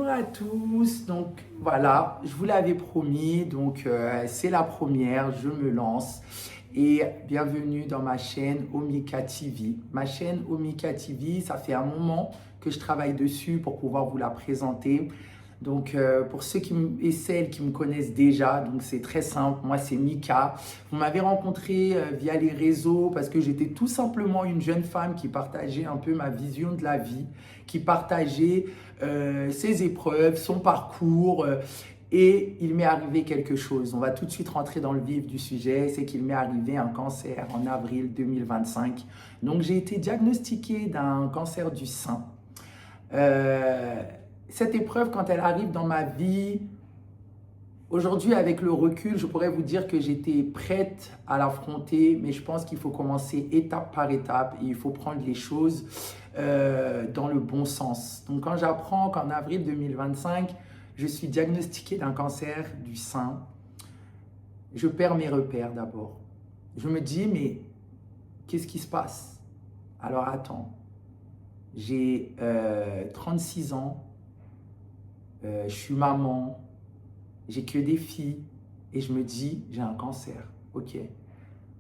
Bonjour à tous, donc voilà, je vous l'avais promis, donc c'est la première, je me lance et bienvenue dans ma chaîne Omika TV. Ma chaîne Omika TV, ça fait un moment que je travaille dessus pour pouvoir vous la présenter. Donc pour ceux et celles qui me connaissent déjà, donc c'est très simple, moi c'est Mika. Vous m'avez rencontré via les réseaux parce que j'étais tout simplement une jeune femme qui partageait un peu ma vision de la vie, qui partageait ses épreuves, son parcours. Et il m'est arrivé quelque chose. On va tout de suite rentrer dans le vif du sujet. C'est qu'il m'est arrivé un cancer en avril 2025. Donc j'ai été diagnostiquée d'un cancer du sein. Cette épreuve, quand elle arrive dans ma vie, aujourd'hui, avec le recul, je pourrais vous dire que j'étais prête à l'affronter, mais je pense qu'il faut commencer étape par étape et il faut prendre les choses dans le bon sens. Donc, quand j'apprends qu'en avril 2025, je suis diagnostiquée d'un cancer du sein, je perds mes repères d'abord. Je me dis, mais qu'est-ce qui se passe? Alors, attends, j'ai 36 ans, je suis maman, j'ai que des filles et je me dis, j'ai un cancer. Ok.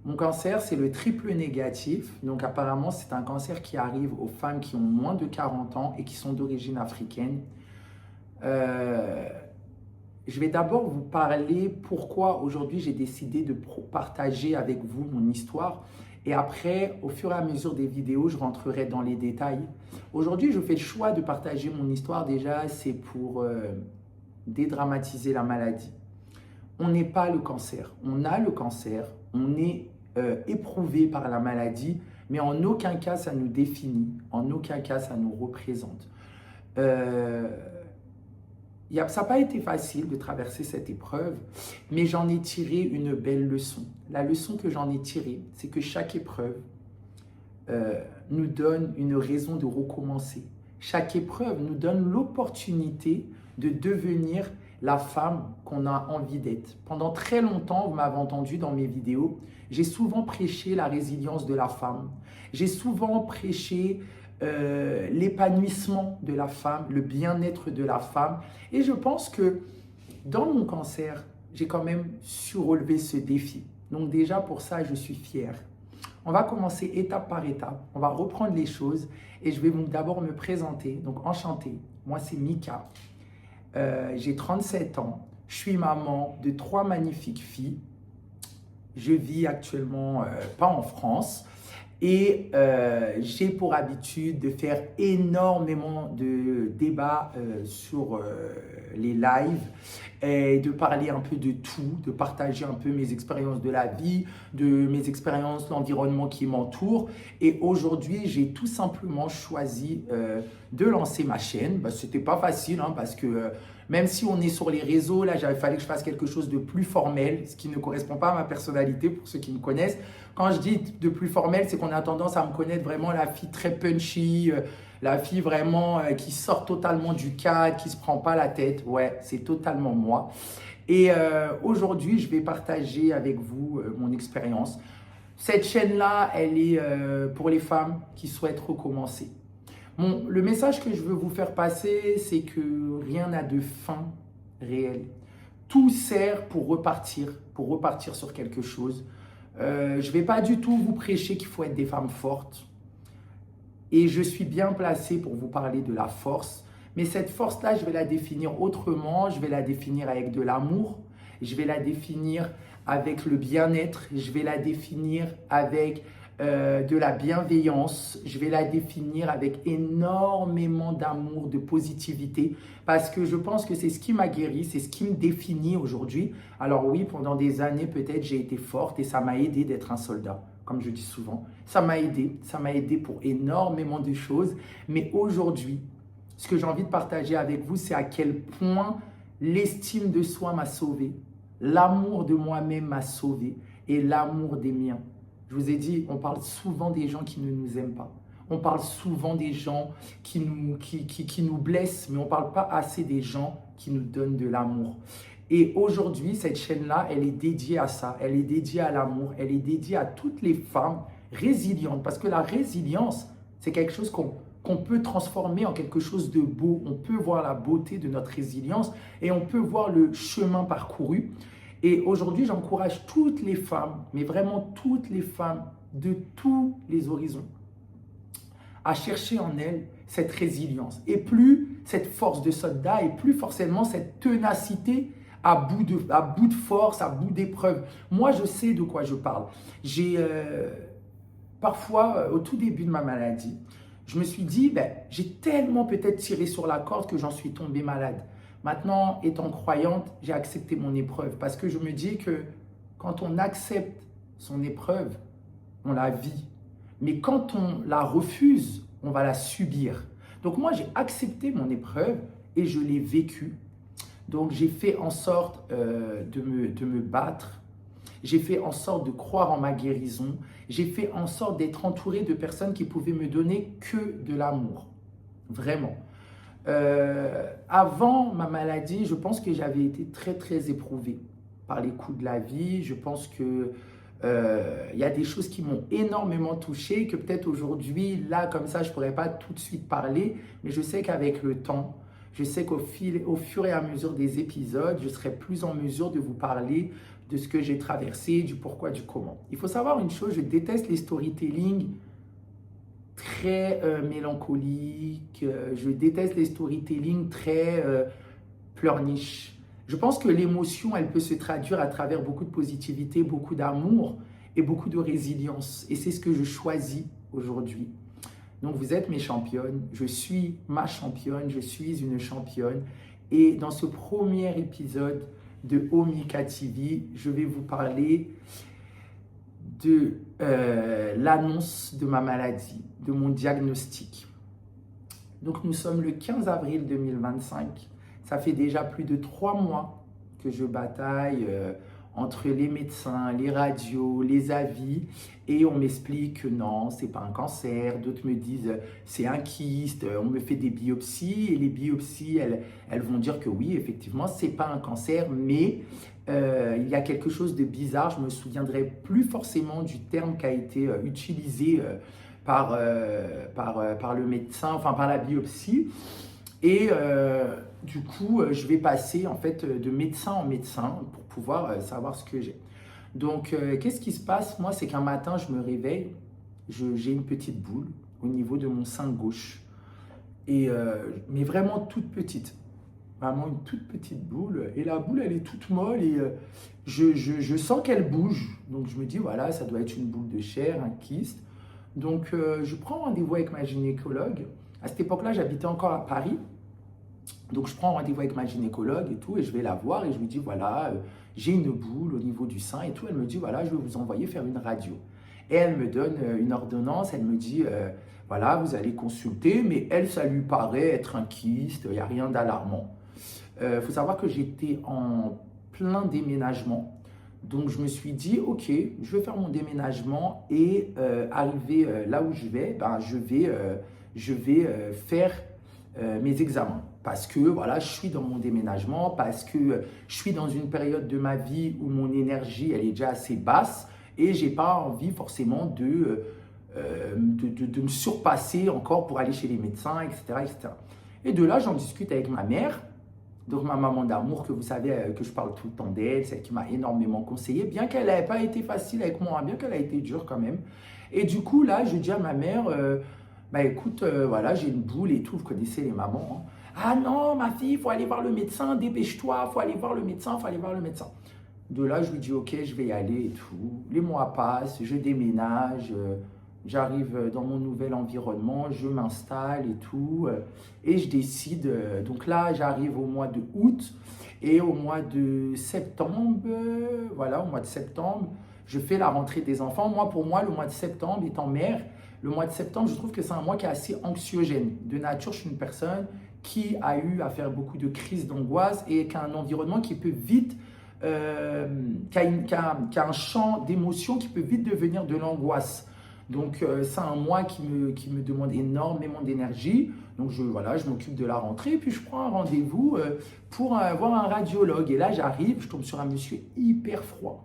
Mon cancer, c'est le triple négatif. Donc apparemment, c'est un cancer qui arrive aux femmes qui ont moins de 40 ans et qui sont d'origine africaine. Je vais d'abord vous parler pourquoi aujourd'hui j'ai décidé de partager avec vous mon histoire. Et après, au fur et à mesure des vidéos, je rentrerai dans les détails. Aujourd'hui, je fais le choix de partager mon histoire. Déjà, c'est pour dédramatiser la maladie. On n'est pas le cancer. On a le cancer. On est éprouvé par la maladie. Mais en aucun cas, ça nous définit. En aucun cas, ça nous représente. Ça n'a pas été facile de traverser cette épreuve, mais j'en ai tiré une belle leçon. La leçon que j'en ai tirée, c'est que chaque épreuve nous donne une raison de recommencer. Chaque épreuve nous donne l'opportunité de devenir la femme qu'on a envie d'être. Pendant très longtemps, vous m'avez entendu dans mes vidéos, j'ai souvent prêché la résilience de la femme. J'ai souvent prêché l'épanouissement de la femme, le bien-être de la femme. Et je pense que dans mon cancer, j'ai quand même su relever ce défi. Donc déjà pour ça, je suis fière. On va commencer étape par étape. On va reprendre les choses et je vais d'abord me présenter. Donc enchantée, moi c'est Mika. J'ai 37 ans. Je suis maman de 3 magnifiques filles. Je vis actuellement pas en France. Et j'ai pour habitude de faire énormément de débats sur les lives et de parler un peu de tout, de partager un peu mes expériences de la vie, de mes expériences, l'environnement qui m'entoure. Et aujourd'hui, j'ai tout simplement choisi de lancer ma chaîne. C'était pas facile hein, parce que même si on est sur les réseaux, là, il fallait que je fasse quelque chose de plus formel, ce qui ne correspond pas à ma personnalité pour ceux qui me connaissent. Quand je dis de plus formel, c'est qu'on a tendance à me connaître vraiment la fille très punchy, la fille vraiment qui sort totalement du cadre, qui ne se prend pas la tête. Ouais, c'est totalement moi. Et aujourd'hui, je vais partager avec vous mon expérience. Cette chaîne-là, elle est pour les femmes qui souhaitent recommencer. Bon, le message que je veux vous faire passer, c'est que rien n'a de fin réelle. Tout sert pour repartir sur quelque chose. Je ne vais pas du tout vous prêcher qu'il faut être des femmes fortes. Et je suis bien placée pour vous parler de la force. Mais cette force-là, je vais la définir autrement. Je vais la définir avec de l'amour. Je vais la définir avec le bien-être. Je vais la définir avec de la bienveillance. Je vais la définir avec énormément d'amour, de positivité, parce que je pense que c'est ce qui m'a guéri, c'est ce qui me définit aujourd'hui. Alors oui, pendant des années, peut-être j'ai été forte et ça m'a aidé d'être un soldat, comme je dis souvent. Ça m'a aidé pour énormément de choses. Mais aujourd'hui, ce que j'ai envie de partager avec vous, c'est à quel point l'estime de soi m'a sauvé, l'amour de moi-même m'a sauvé et l'amour des miens. Je vous ai dit, on parle souvent des gens qui ne nous aiment pas. On parle souvent des gens qui nous blessent, mais on ne parle pas assez des gens qui nous donnent de l'amour. Et aujourd'hui, cette chaîne-là, elle est dédiée à ça. Elle est dédiée à l'amour. Elle est dédiée à toutes les femmes résilientes. Parce que la résilience, c'est quelque chose qu'on peut transformer en quelque chose de beau. On peut voir la beauté de notre résilience et on peut voir le chemin parcouru. Et aujourd'hui, j'encourage toutes les femmes, mais vraiment toutes les femmes de tous les horizons, à chercher en elles cette résilience. Et plus cette force de soldat, et plus forcément cette ténacité à bout de force, à bout d'épreuve. Moi, je sais de quoi je parle. J'ai parfois, au tout début de ma maladie, je me suis dit, j'ai tellement peut-être tiré sur la corde que j'en suis tombée malade. Maintenant, étant croyante, j'ai accepté mon épreuve parce que je me dis que quand on accepte son épreuve, on la vit. Mais quand on la refuse, on va la subir. Donc moi, j'ai accepté mon épreuve et je l'ai vécue. Donc j'ai fait en sorte de me battre. J'ai fait en sorte de croire en ma guérison. J'ai fait en sorte d'être entouré de personnes qui pouvaient me donner que de l'amour. Vraiment. Avant ma maladie, je pense que j'avais été très, très éprouvée par les coups de la vie. Je pense que y a des choses qui m'ont énormément touchée, que peut-être aujourd'hui, là, comme ça, je ne pourrais pas tout de suite parler. Mais je sais qu'avec le temps, je sais qu'au fur et à mesure des épisodes, je serai plus en mesure de vous parler de ce que j'ai traversé, du pourquoi, du comment. Il faut savoir une chose, je déteste les storytelling très mélancoliques, je déteste les storytelling très pleurniches. Je pense que l'émotion, elle peut se traduire à travers beaucoup de positivité, beaucoup d'amour et beaucoup de résilience. Et c'est ce que je choisis aujourd'hui. Donc vous êtes mes championnes, je suis ma championne, je suis une championne. Et dans ce premier épisode de Omika TV, je vais vous parler de l'annonce de ma maladie, de mon diagnostic. Donc nous sommes le 15 avril 2025. Ça fait déjà plus de 3 mois que je bataille entre les médecins, les radios, les avis, et on m'explique que non, c'est pas un cancer. D'autres me disent c'est un kyste. On me fait des biopsies et les biopsies, elles vont dire que oui, effectivement, c'est pas un cancer, mais il y a quelque chose de bizarre. Je me souviendrai plus forcément du terme qui a été utilisé par le médecin, enfin par la biopsie. Et du coup, je vais passer en fait de médecin en médecin pour pouvoir savoir ce que j'ai. Donc, qu'est-ce qui se passe? Moi, c'est qu'un matin, je me réveille, j'ai une petite boule au niveau de mon sein gauche. Et, mais vraiment toute petite. Vraiment une toute petite boule. Et la boule, elle est toute molle et je sens qu'elle bouge. Donc, je me dis, voilà, ça doit être une boule de chair, un kyste. Donc, je prends rendez-vous avec ma gynécologue. À cette époque-là, j'habitais encore à Paris. Donc, je prends rendez-vous avec ma gynécologue et tout, et je vais la voir et je lui dis, voilà, j'ai une boule au niveau du sein et tout. Elle me dit, voilà, je vais vous envoyer faire une radio. Et elle me donne une ordonnance, elle me dit, voilà, vous allez consulter, mais elle, ça lui paraît être un kyste, il n'y a rien d'alarmant. Faut savoir que j'étais en plein déménagement. Donc, je me suis dit, ok, je vais faire mon déménagement et arrivé là où je vais, je vais faire mes examens. Parce que voilà, je suis dans mon déménagement, parce que je suis dans une période de ma vie où mon énergie, elle est déjà assez basse et j'ai pas envie forcément de me surpasser encore pour aller chez les médecins, etc., etc. Et de là, j'en discute avec ma mère, donc ma maman d'amour, que vous savez que je parle tout le temps d'elle, celle qui m'a énormément conseillé, bien qu'elle n'ait pas été facile avec moi, bien qu'elle a été dure quand même. Et du coup, là, je dis à ma mère, écoute, voilà, j'ai une boule et tout, vous connaissez les mamans, hein. Ah non, ma fille, il faut aller voir le médecin, dépêche-toi, il faut aller voir le médecin, il faut aller voir le médecin. De là, je lui dis, ok, je vais y aller et tout. Les mois passent, je déménage, j'arrive dans mon nouvel environnement, je m'installe et tout. Et je décide, donc là, j'arrive au mois de août et au mois de septembre, voilà, au mois de septembre, je fais la rentrée des enfants. Moi, pour moi, le mois de septembre, étant mère, le mois de septembre, je trouve que c'est un mois qui est assez anxiogène. De nature, je suis une personne qui a eu à faire beaucoup de crises d'angoisse et qui a un environnement qui peut vite, qui a un champ d'émotions qui peut vite devenir de l'angoisse. Donc, c'est un mois qui me demande énormément d'énergie. Donc, je m'occupe de la rentrée et puis je prends un rendez-vous pour voir un radiologue. Et là, j'arrive, je tombe sur un monsieur hyper froid.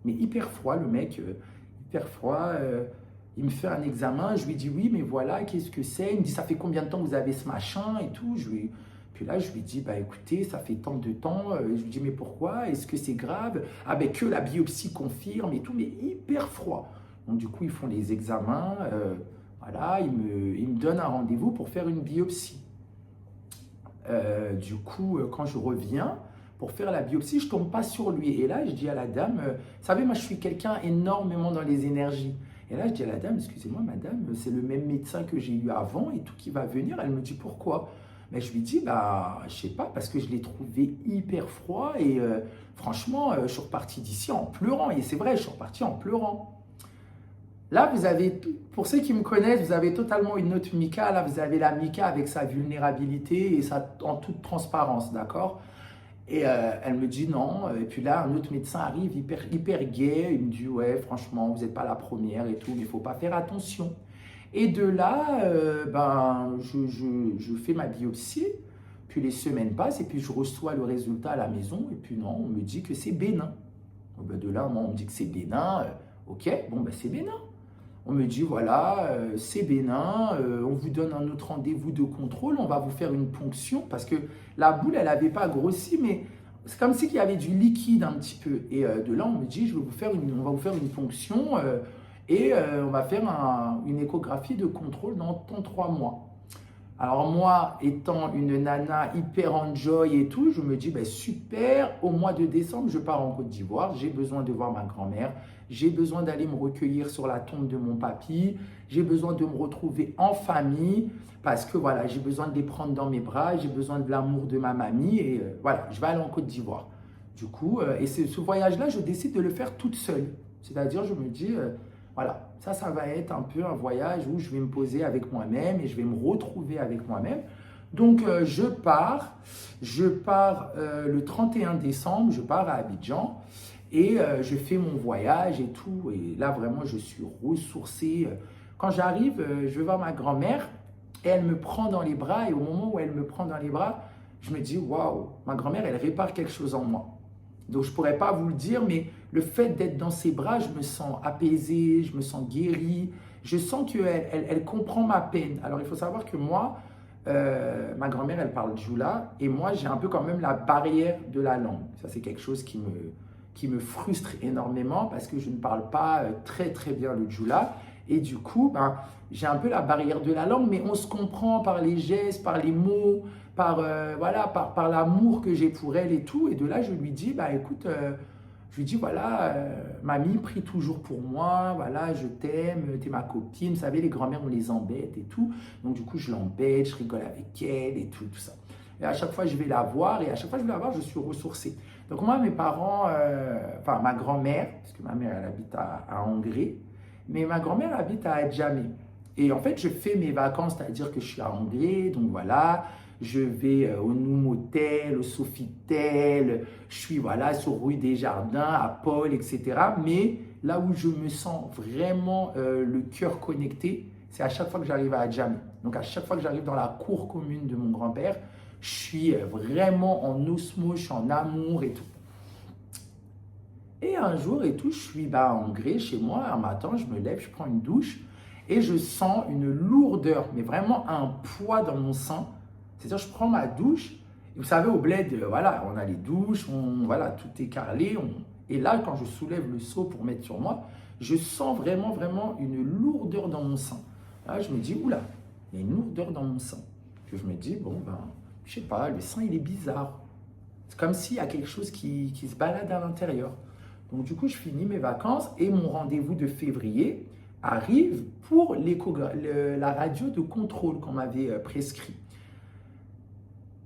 Mais hyper froid, le mec, hyper froid. il me fait un examen, je lui dis oui, mais voilà, qu'est-ce que c'est? Il me dit ça fait combien de temps que vous avez ce machin et tout. Puis là, je lui dis bah écoutez, ça fait tant de temps. Je lui dis mais pourquoi? Est-ce que c'est grave? Ah ben que la biopsie confirme et tout, mais hyper froid. Donc du coup, ils font les examens, voilà, ils me donnent un rendez-vous pour faire une biopsie. Du coup, quand je reviens pour faire la biopsie, je ne tombe pas sur lui. Et là, je dis à la dame, vous savez, moi, je suis quelqu'un énormément dans les énergies. Et là, je dis à la dame, excusez-moi, madame, c'est le même médecin que j'ai eu avant et tout qui va venir. Elle me dit, pourquoi? Mais je lui dis, bah, je sais pas, parce que je l'ai trouvé hyper froid et franchement, je suis reparti d'ici en pleurant. Et c'est vrai, je suis reparti en pleurant. Là, vous avez, pour ceux qui me connaissent, vous avez totalement une autre Mika. Là, vous avez la Mika avec sa vulnérabilité et ça en toute transparence, d'accord? Et elle me dit non. Et puis là, un autre médecin arrive hyper gai. Il me dit ouais, franchement, vous n'êtes pas la première et tout, mais il ne faut pas faire attention. Et de là, ben, je fais ma biopsie. Puis les semaines passent et puis je reçois le résultat à la maison. Et puis non, on me dit que c'est bénin. Ben, de là, non, on me dit que c'est bénin. Ok, bon, ben, c'est bénin. On me dit, voilà, c'est bénin, on vous donne un autre rendez-vous de contrôle, on va vous faire une ponction, parce que la boule, elle n'avait pas grossi, mais c'est comme si il y avait du liquide un petit peu. Et de là, on me dit, on va vous faire une ponction et on va faire une échographie de contrôle dans 3 mois. Alors moi, étant une nana hyper enjoy et tout, je me dis, ben super, au mois de décembre, je pars en Côte d'Ivoire, j'ai besoin de voir ma grand-mère, j'ai besoin d'aller me recueillir sur la tombe de mon papy, j'ai besoin de me retrouver en famille, parce que voilà, j'ai besoin de les prendre dans mes bras, j'ai besoin de l'amour de ma mamie, et voilà, je vais aller en Côte d'Ivoire. Du coup, et ce voyage-là, je décide de le faire toute seule. C'est-à-dire, je me dis, voilà, ça va être un peu un voyage où je vais me poser avec moi-même et je vais me retrouver avec moi-même. Donc, je pars le 31 décembre, je pars à Abidjan et je fais mon voyage et tout. Et là, vraiment, je suis ressourcée. Quand j'arrive, je vais voir ma grand-mère et elle me prend dans les bras. Et au moment où elle me prend dans les bras, je me dis, waouh, ma grand-mère, elle répare quelque chose en moi. Donc, je ne pourrais pas vous le dire, mais le fait d'être dans ses bras, je me sens apaisé, je me sens guéri. Je sens qu'elle comprend ma peine. Alors, il faut savoir que moi, ma grand-mère, elle parle djoula et moi, j'ai un peu quand même la barrière de la langue. Ça, c'est quelque chose qui me frustre énormément parce que je ne parle pas très bien le djoula. Et du coup, ben, j'ai un peu la barrière de la langue, mais on se comprend par les gestes, par les mots, voilà, par l'amour que j'ai pour elle et tout. Et de là, je lui dis, bah écoute, je lui dis, voilà, mamie, prie toujours pour moi, voilà, je t'aime, t'es ma copine. Vous savez, les grands-mères, on les embête et tout. Donc du coup, je l'embête, je rigole avec elle et tout ça. Et à chaque fois, je vais la voir et à chaque fois que je vais la voir, je suis ressourcée. Donc moi, mes parents, enfin ma grand-mère, parce que ma mère, elle habite à Angré, mais ma grand-mère habite à Adjamé. Et en fait, je fais mes vacances, c'est-à-dire que je suis à Anglais, donc voilà, je vais au Noumotel, au Sofitel, je suis voilà, sur rue des Jardins, à Paul, etc. Mais là où je me sens vraiment le cœur connecté, c'est à chaque fois que j'arrive à Adjamé. Donc à chaque fois que j'arrive dans la cour commune de mon grand-père, je suis vraiment en osmose, je suis en amour et tout. Et un jour et tout, je suis en gré chez moi, un matin, je me lève, je prends une douche et je sens une lourdeur, mais vraiment un poids dans mon sein. C'est-à-dire, je prends ma douche, et vous savez, au bled, voilà, on a les douches, voilà, tout est carrelé. Et là, quand je soulève le seau pour mettre sur moi, je sens vraiment une lourdeur dans mon sein. Là, je me dis, oula, il y a une lourdeur dans mon sein. Puis je me dis, bon, ben, je sais pas, le sein, il est bizarre. C'est comme s'il y a quelque chose qui se balade à l'intérieur. Donc du coup, je finis mes vacances et mon rendez-vous de février arrive pour la radio de contrôle qu'on m'avait prescrit.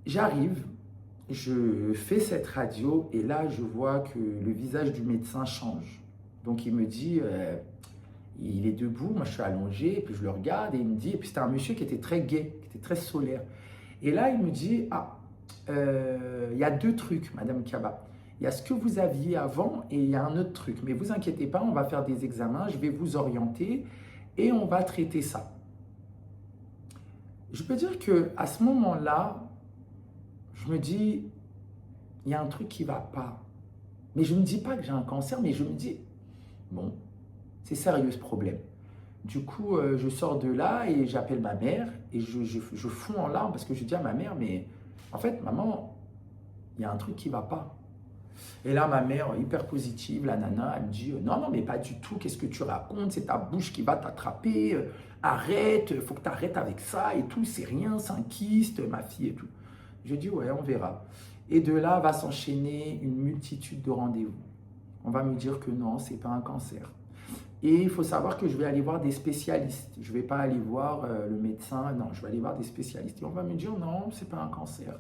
J'arrive, je fais cette radio et là, je vois que le visage du médecin change. Donc il me dit, il est debout, moi je suis allongé, et puis je le regarde et il me dit, et puis c'était un monsieur qui était très gai, qui était très solaire. Et là, il me dit, ah, il y a 2 trucs, Madame Kaba. Il y a ce que vous aviez avant et il y a un autre truc. Mais vous inquiétez pas, on va faire des examens, je vais vous orienter et on va traiter ça. Je peux dire qu'à ce moment-là, je me dis, il y a un truc qui ne va pas. Mais je ne me dis pas que j'ai un cancer, mais je me dis, bon, c'est sérieux ce problème. Du coup, je sors de là et j'appelle ma mère et je fonds en larmes parce que je dis à ma mère, mais en fait, maman, il y a un truc qui ne va pas. Et là, ma mère, hyper positive, la nana, elle me dit, non, non, mais pas du tout, qu'est-ce que tu racontes? C'est ta bouche qui va t'attraper, arrête, il faut que tu arrêtes avec ça et tout, c'est rien, c'est un kyste, ma fille et tout. Je dis, ouais, on verra. Et de là va s'enchaîner une multitude de rendez-vous. On va me dire que non, c'est pas un cancer. Et il faut savoir que je vais aller voir des spécialistes. Je ne vais pas aller voir le médecin, non, je vais aller voir des spécialistes. Et on va me dire, non, c'est pas un cancer.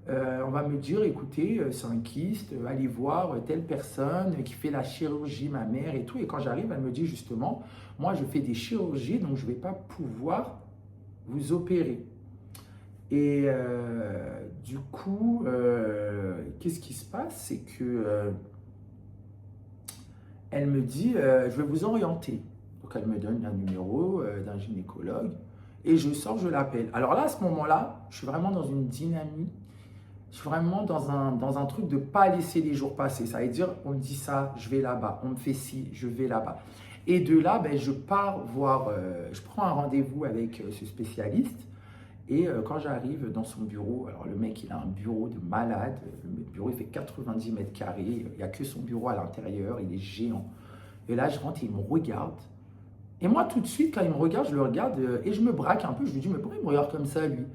On va me dire, écoutez, c'est un kyste, allez voir telle personne qui fait la chirurgie, ma mère et tout. Et quand j'arrive, elle me dit justement, moi je fais des chirurgies, donc je ne vais pas pouvoir vous opérer. Et du coup, qu'est-ce qui se passe? C'est que elle me dit, je vais vous orienter. Donc elle me donne un numéro d'un gynécologue et je sors, je l'appelle. Alors là, à ce moment-là, je suis vraiment dans une dynamique, je suis vraiment dans un truc de ne pas laisser les jours passer. Ça veut dire, on me dit ça, je vais là-bas, on me fait ci, je vais là-bas. Et de là, ben, je pars voir, je prends un rendez-vous avec ce spécialiste. Et quand j'arrive dans son bureau, alors le mec, il a un bureau de malade. Le bureau, il fait 90 mètres carrés. Il n'y a que son bureau à l'intérieur. Il est géant. Et là, je rentre et il me regarde. Et moi, tout de suite, quand il me regarde, je le regarde et je me braque un peu. Je lui dis, mais pourquoi il me regarde comme ça, lui?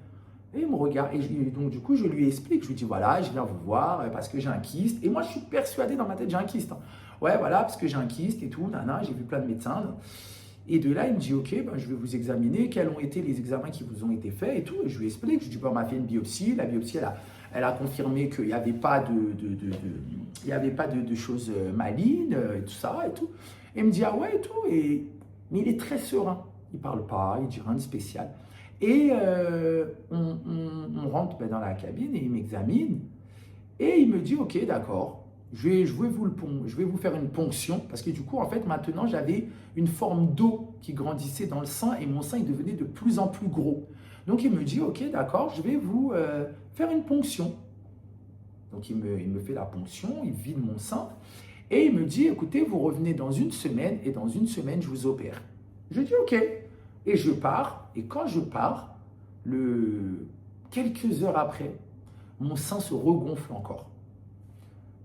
Et il me regarde. Et donc, du coup, je lui explique. Je lui dis, voilà, je viens vous voir parce que j'ai un kyste. Et moi, je suis persuadé dans ma tête, j'ai un kyste. Hein. Ouais, voilà, parce que j'ai un kyste et tout. Nana, j'ai vu plein de médecins. Et de là, il me dit, ok, ben, je vais vous examiner, quels ont été les examens qui vous ont été faits et tout. Et je lui explique, je lui dis, ben, on m'a fait une biopsie. La biopsie, elle a confirmé qu'il n'y avait pas il y avait pas de choses malignes et tout ça et tout. Et il me dit, ah ouais et tout. Mais il est très serein. Il ne parle pas, il dit rien de spécial. Et on rentre ben, dans la cabine et il m'examine. Et il me dit, ok, d'accord. Je vais vous faire une ponction parce que du coup, en fait, maintenant, j'avais une forme d'eau qui grandissait dans le sein et mon sein, il devenait de plus en plus gros. Donc, il me dit, ok, d'accord, je vais vous faire une ponction. Donc, il me fait la ponction, il vide mon sein et il me dit, écoutez, vous revenez dans une semaine et dans une semaine, je vous opère. Je dis, ok. Et je pars. Et quand je pars, quelques heures après, mon sein se regonfle encore.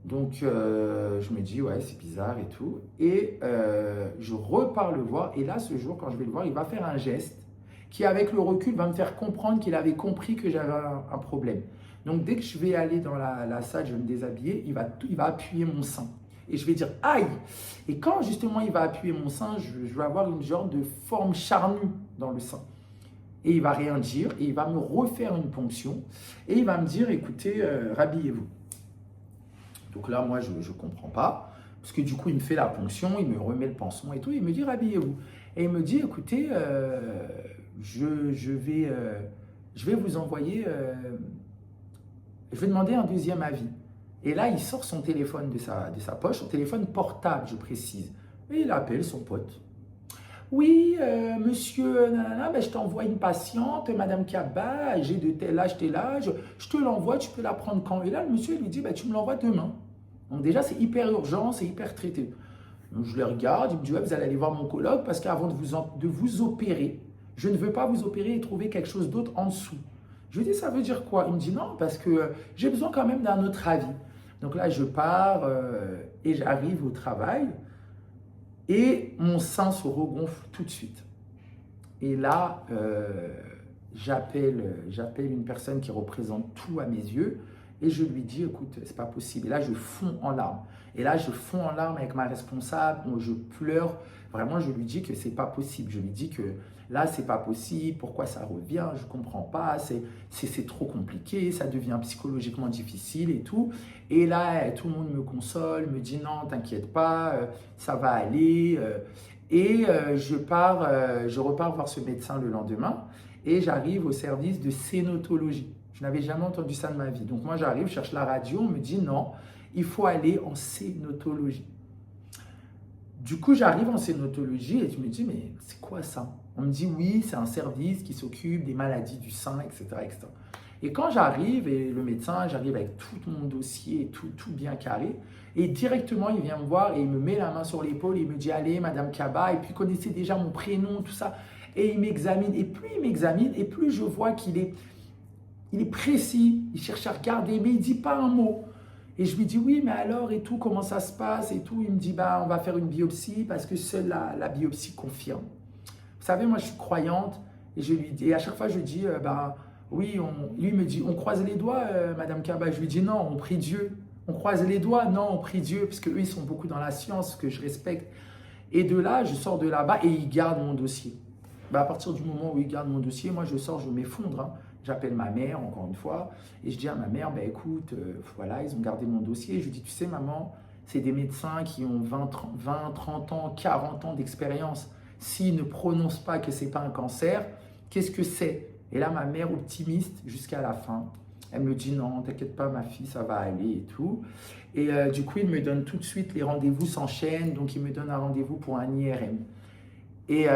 Donc, je me dis, ouais, c'est bizarre et tout. Et je repars le voir. Et là, ce jour, quand je vais le voir, il va faire un geste qui, avec le recul, va me faire comprendre qu'il avait compris que j'avais un problème. Donc, dès que je vais aller dans la salle, je vais me déshabiller, il va appuyer mon sein. Et je vais dire, aïe! Et quand, justement, il va appuyer mon sein, je vais avoir une genre de forme charnue dans le sein. Et il va rien dire. Et il va me refaire une ponction. Et il va me dire, écoutez, rhabillez-vous. Donc là, moi, je ne comprends pas. Parce que du coup, il me fait la ponction, il me remet le pansement et tout. Il me dit, rhabillez-vous. Et il me dit, écoutez, je vais vous envoyer, je vais demander un deuxième avis. Et là, il sort son téléphone de sa poche, son téléphone portable, je précise. Et il appelle son pote. Oui, monsieur, nanana, ben, je t'envoie une patiente, madame Kaba, j'ai de tel âge, je te l'envoie, tu peux la prendre quand? Et là, le monsieur lui dit, ben, tu me l'envoies demain. Donc déjà, c'est hyper urgent, c'est hyper traité. Donc je le regarde, il me dit, ouais, vous allez aller voir mon coloc parce qu'avant de vous opérer, je ne veux pas vous opérer et trouver quelque chose d'autre en dessous. Je lui dis, ça veut dire quoi? Il me dit, non, parce que j'ai besoin quand même d'un autre avis. Donc là, je pars et j'arrive au travail. Et mon sein se regonfle tout de suite. Et là, j'appelle une personne qui représente tout à mes yeux et je lui dis, écoute, c'est pas possible. Et là, je fonds en larmes. Et là, je fonds en larmes avec ma responsable, je pleure. Vraiment, je lui dis que c'est pas possible. Je lui dis que là, c'est pas possible. Pourquoi ça revient? Je comprends pas. C'est trop compliqué. Ça devient psychologiquement difficile et tout. Et là, tout le monde me console, me dit non, t'inquiète pas, ça va aller. Et je repars voir ce médecin le lendemain et j'arrive au service de cénotologie. Je n'avais jamais entendu ça de ma vie. Donc moi, j'arrive, je cherche la radio, on me dit non, il faut aller en cénotologie. Du coup, j'arrive en cénotologie et je me dis, mais c'est quoi ça? On me dit oui, c'est un service qui s'occupe des maladies du sein, etc., etc. Et quand j'arrive, et le médecin, j'arrive avec tout mon dossier, tout bien carré, et directement, il vient me voir et il me met la main sur l'épaule, et il me dit, allez, Madame Kaba, et puis il connaissait déjà mon prénom, tout ça, et il m'examine, et plus il m'examine, et plus je vois qu'il est, il est précis, il cherche à regarder, mais il ne dit pas un mot. Et je lui dis, oui, mais alors, et tout, comment ça se passe, et tout. Il me dit, bah, on va faire une biopsie, parce que seule la biopsie confirme. Vous savez, moi, je suis croyante, et je lui dis, et à chaque fois, je dis, bah, oui, lui me dit, on croise les doigts, Madame Kaba. Je lui dis, non, on prie Dieu. On croise les doigts, non, on prie Dieu, parce qu'eux, ils sont beaucoup dans la science, que je respecte. Et de là, je sors de là-bas, et ils gardent mon dossier. Bah, à partir du moment où ils gardent mon dossier, moi, je sors, je m'effondre, hein. J'appelle ma mère, encore une fois, et je dis à ma mère, bah, écoute, voilà, ils ont gardé mon dossier. Et je lui dis, tu sais, maman, c'est des médecins qui ont 20, 30 ans, 40 ans d'expérience. S'ils ne prononcent pas que ce n'est pas un cancer, qu'est-ce que c'est? Et là, ma mère, optimiste jusqu'à la fin, elle me dit, non, t'inquiète pas, ma fille, ça va aller et tout. Et du coup, il me donne tout de suite, les rendez-vous s'enchaînent, donc il me donne un rendez-vous pour un IRM. Et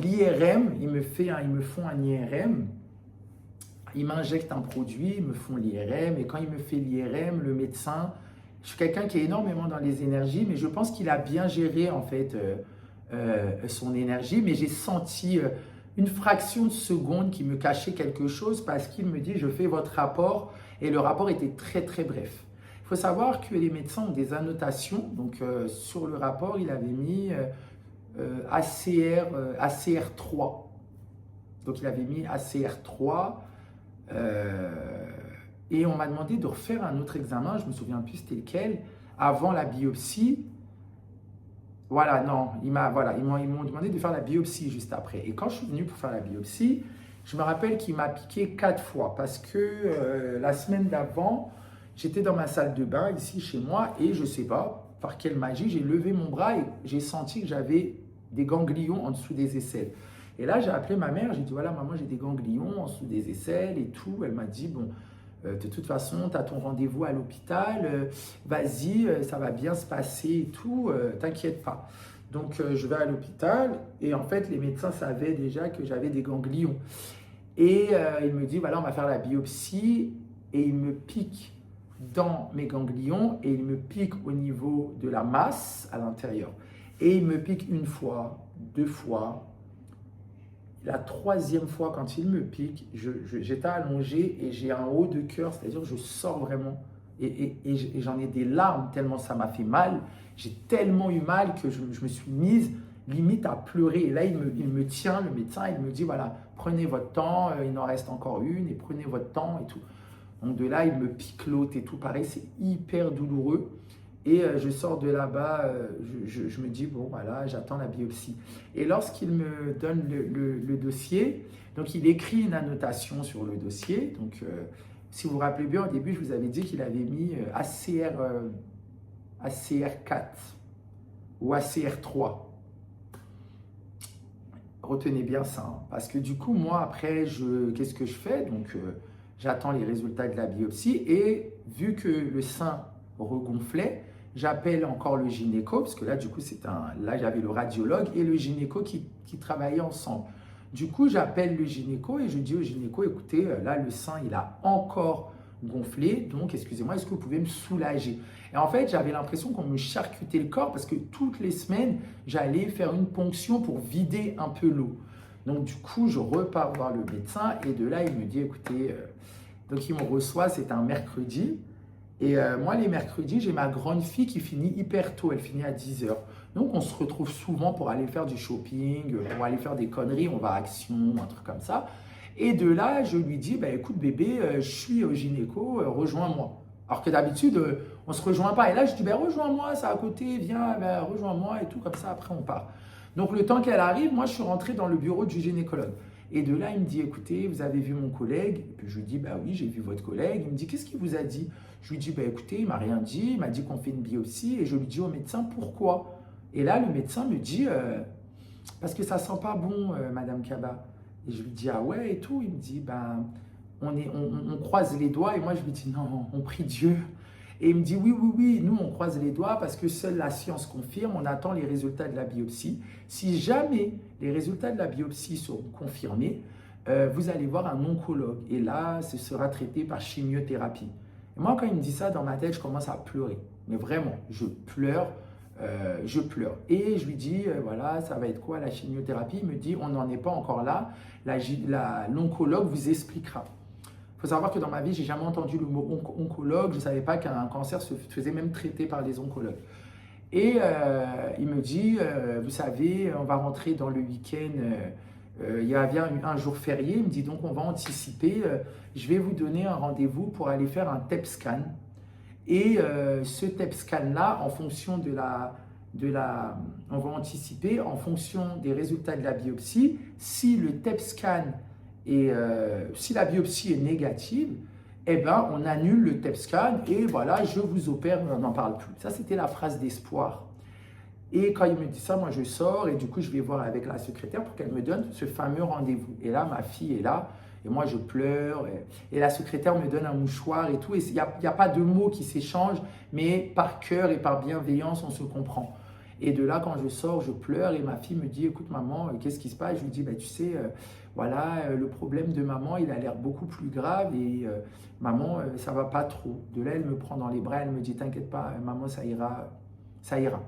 l'IRM, ils me font un IRM. Ils m'injectent un produit, ils me font l'IRM, et quand il me fait l'IRM, le médecin, je suis quelqu'un qui est énormément dans les énergies, mais je pense qu'il a bien géré en fait son énergie, mais j'ai senti une fraction de seconde qui me cachait quelque chose parce qu'il me dit, je fais votre rapport, et le rapport était très très bref. Il faut savoir que les médecins ont des annotations, donc sur le rapport, il avait mis ACR3, donc il avait mis ACR3, et on m'a demandé de refaire un autre examen, je me souviens plus c'était lequel, avant la biopsie. Voilà, non, ils m'ont demandé de faire la biopsie juste après. Et quand je suis venu pour faire la biopsie, je me rappelle qu'il m'a piqué 4 fois parce que la semaine d'avant, j'étais dans ma salle de bain ici chez moi et je ne sais pas par quelle magie, j'ai levé mon bras et j'ai senti que j'avais des ganglions en dessous des aisselles. Et là, j'ai appelé ma mère, j'ai dit, voilà, maman, j'ai des ganglions en dessous des aisselles et tout. Elle m'a dit, bon, de toute façon, tu as ton rendez-vous à l'hôpital, vas-y, ça va bien se passer et tout, t'inquiète pas. Donc, je vais à l'hôpital et en fait, les médecins savaient déjà que j'avais des ganglions. Et il me dit, voilà, on va faire la biopsie et il me pique dans mes ganglions et il me pique au niveau de la masse à l'intérieur. Et il me pique une fois, 2 fois. La 3e fois, quand il me pique, j'étais allongé et j'ai un haut de cœur, c'est-à-dire je sors vraiment et j'en ai des larmes tellement ça m'a fait mal. J'ai tellement eu mal que je me suis mise limite à pleurer. Et là, il me tient, le médecin, il me dit, voilà, prenez votre temps, il en reste encore une et prenez votre temps et tout. Donc de là, il me pique l'autre et tout. Pareil, c'est hyper douloureux. Et je sors de là-bas, je me dis, bon voilà, j'attends la biopsie. Et lorsqu'il me donne le dossier, donc il écrit une annotation sur le dossier. Donc si vous vous rappelez bien, au début, je vous avais dit qu'il avait mis ACR4 ou ACR3. Retenez bien ça, hein, parce que du coup, moi, après, qu'est-ce que je fais? Donc j'attends les résultats de la biopsie et vu que le sein regonflait, j'appelle encore le gynéco, parce que là, du coup, là, j'avais le radiologue et le gynéco qui travaillaient ensemble. Du coup, j'appelle le gynéco et je dis au gynéco, écoutez, là, le sein, il a encore gonflé, donc, excusez-moi, est-ce que vous pouvez me soulager? Et en fait, j'avais l'impression qu'on me charcutait le corps parce que toutes les semaines, j'allais faire une ponction pour vider un peu l'eau. Donc, du coup, je repars voir le médecin et de là, il me dit, écoutez, donc il me reçoit, c'est un mercredi. Et moi, les mercredis, j'ai ma grande fille qui finit hyper tôt, elle finit à 10h. Donc, on se retrouve souvent pour aller faire du shopping, pour aller faire des conneries, on va à Action, un truc comme ça. Et de là, je lui dis, bah, écoute bébé, je suis au gynéco, rejoins-moi. Alors que d'habitude, on ne se rejoint pas. Et là, je dis, bah, rejoins-moi, c'est à côté, viens, bah, rejoins-moi et tout, comme ça, après on part. Donc, le temps qu'elle arrive, moi, je suis rentré dans le bureau du gynécologue. Et de là, il me dit, écoutez, vous avez vu mon collègue? Et puis je lui dis, bah oui, j'ai vu votre collègue. Il me dit, qu'est-ce qu'il vous a dit? Je lui dis, bah écoutez, il m'a rien dit. Il m'a dit qu'on fait une biopsie. Et je lui dis au médecin, pourquoi? Et là, le médecin me dit, parce que ça sent pas bon, Madame Kaba. Et je lui dis, ah ouais, et tout. Il me dit, ben, on croise les doigts. Et moi, je lui dis, non, on prie Dieu. Et il me dit, oui, oui, oui, nous, on croise les doigts parce que seule la science confirme, on attend les résultats de la biopsie. Si jamais les résultats de la biopsie seront confirmés, vous allez voir un oncologue et là, ce sera traité par chimiothérapie. Et moi, quand il me dit ça, dans ma tête, je commence à pleurer. Mais vraiment, je pleure. Je pleure. Et je lui dis, voilà, ça va être quoi la chimiothérapie? Il me dit, on n'en est pas encore là. L'oncologue vous expliquera. Il faut savoir que dans ma vie, j'ai jamais entendu le mot oncologue. Je ne savais pas qu'un cancer se faisait même traiter par des oncologues. Et il me dit, vous savez, on va rentrer dans le week-end. Il y avait un jour férié. Il me dit, donc on va anticiper. Je vais vous donner un rendez-vous pour aller faire un TEP scan. Et ce TEP scan-là, en fonction on va anticiper en fonction des résultats de la biopsie. Si le TEP scan si la biopsie est négative, eh ben, on annule le TEP scan et voilà, je vous opère, on n'en parle plus. Ça, c'était la phrase d'espoir. Et quand il me dit ça, moi, je sors et du coup, je vais voir avec la secrétaire pour qu'elle me donne ce fameux rendez-vous. Et là, ma fille est là et moi, je pleure. Et la secrétaire me donne un mouchoir et tout. Et il n'y a pas de mots qui s'échangent, mais par cœur et par bienveillance, on se comprend. Et de là, quand je sors, je pleure et ma fille me dit, écoute maman, qu'est-ce qui se passe? Je lui dis, bah, tu sais, voilà, le problème de maman, il a l'air beaucoup plus grave et maman, ça va pas trop. De là, elle me prend dans les bras, elle me dit, t'inquiète pas, maman, ça ira, ça ira.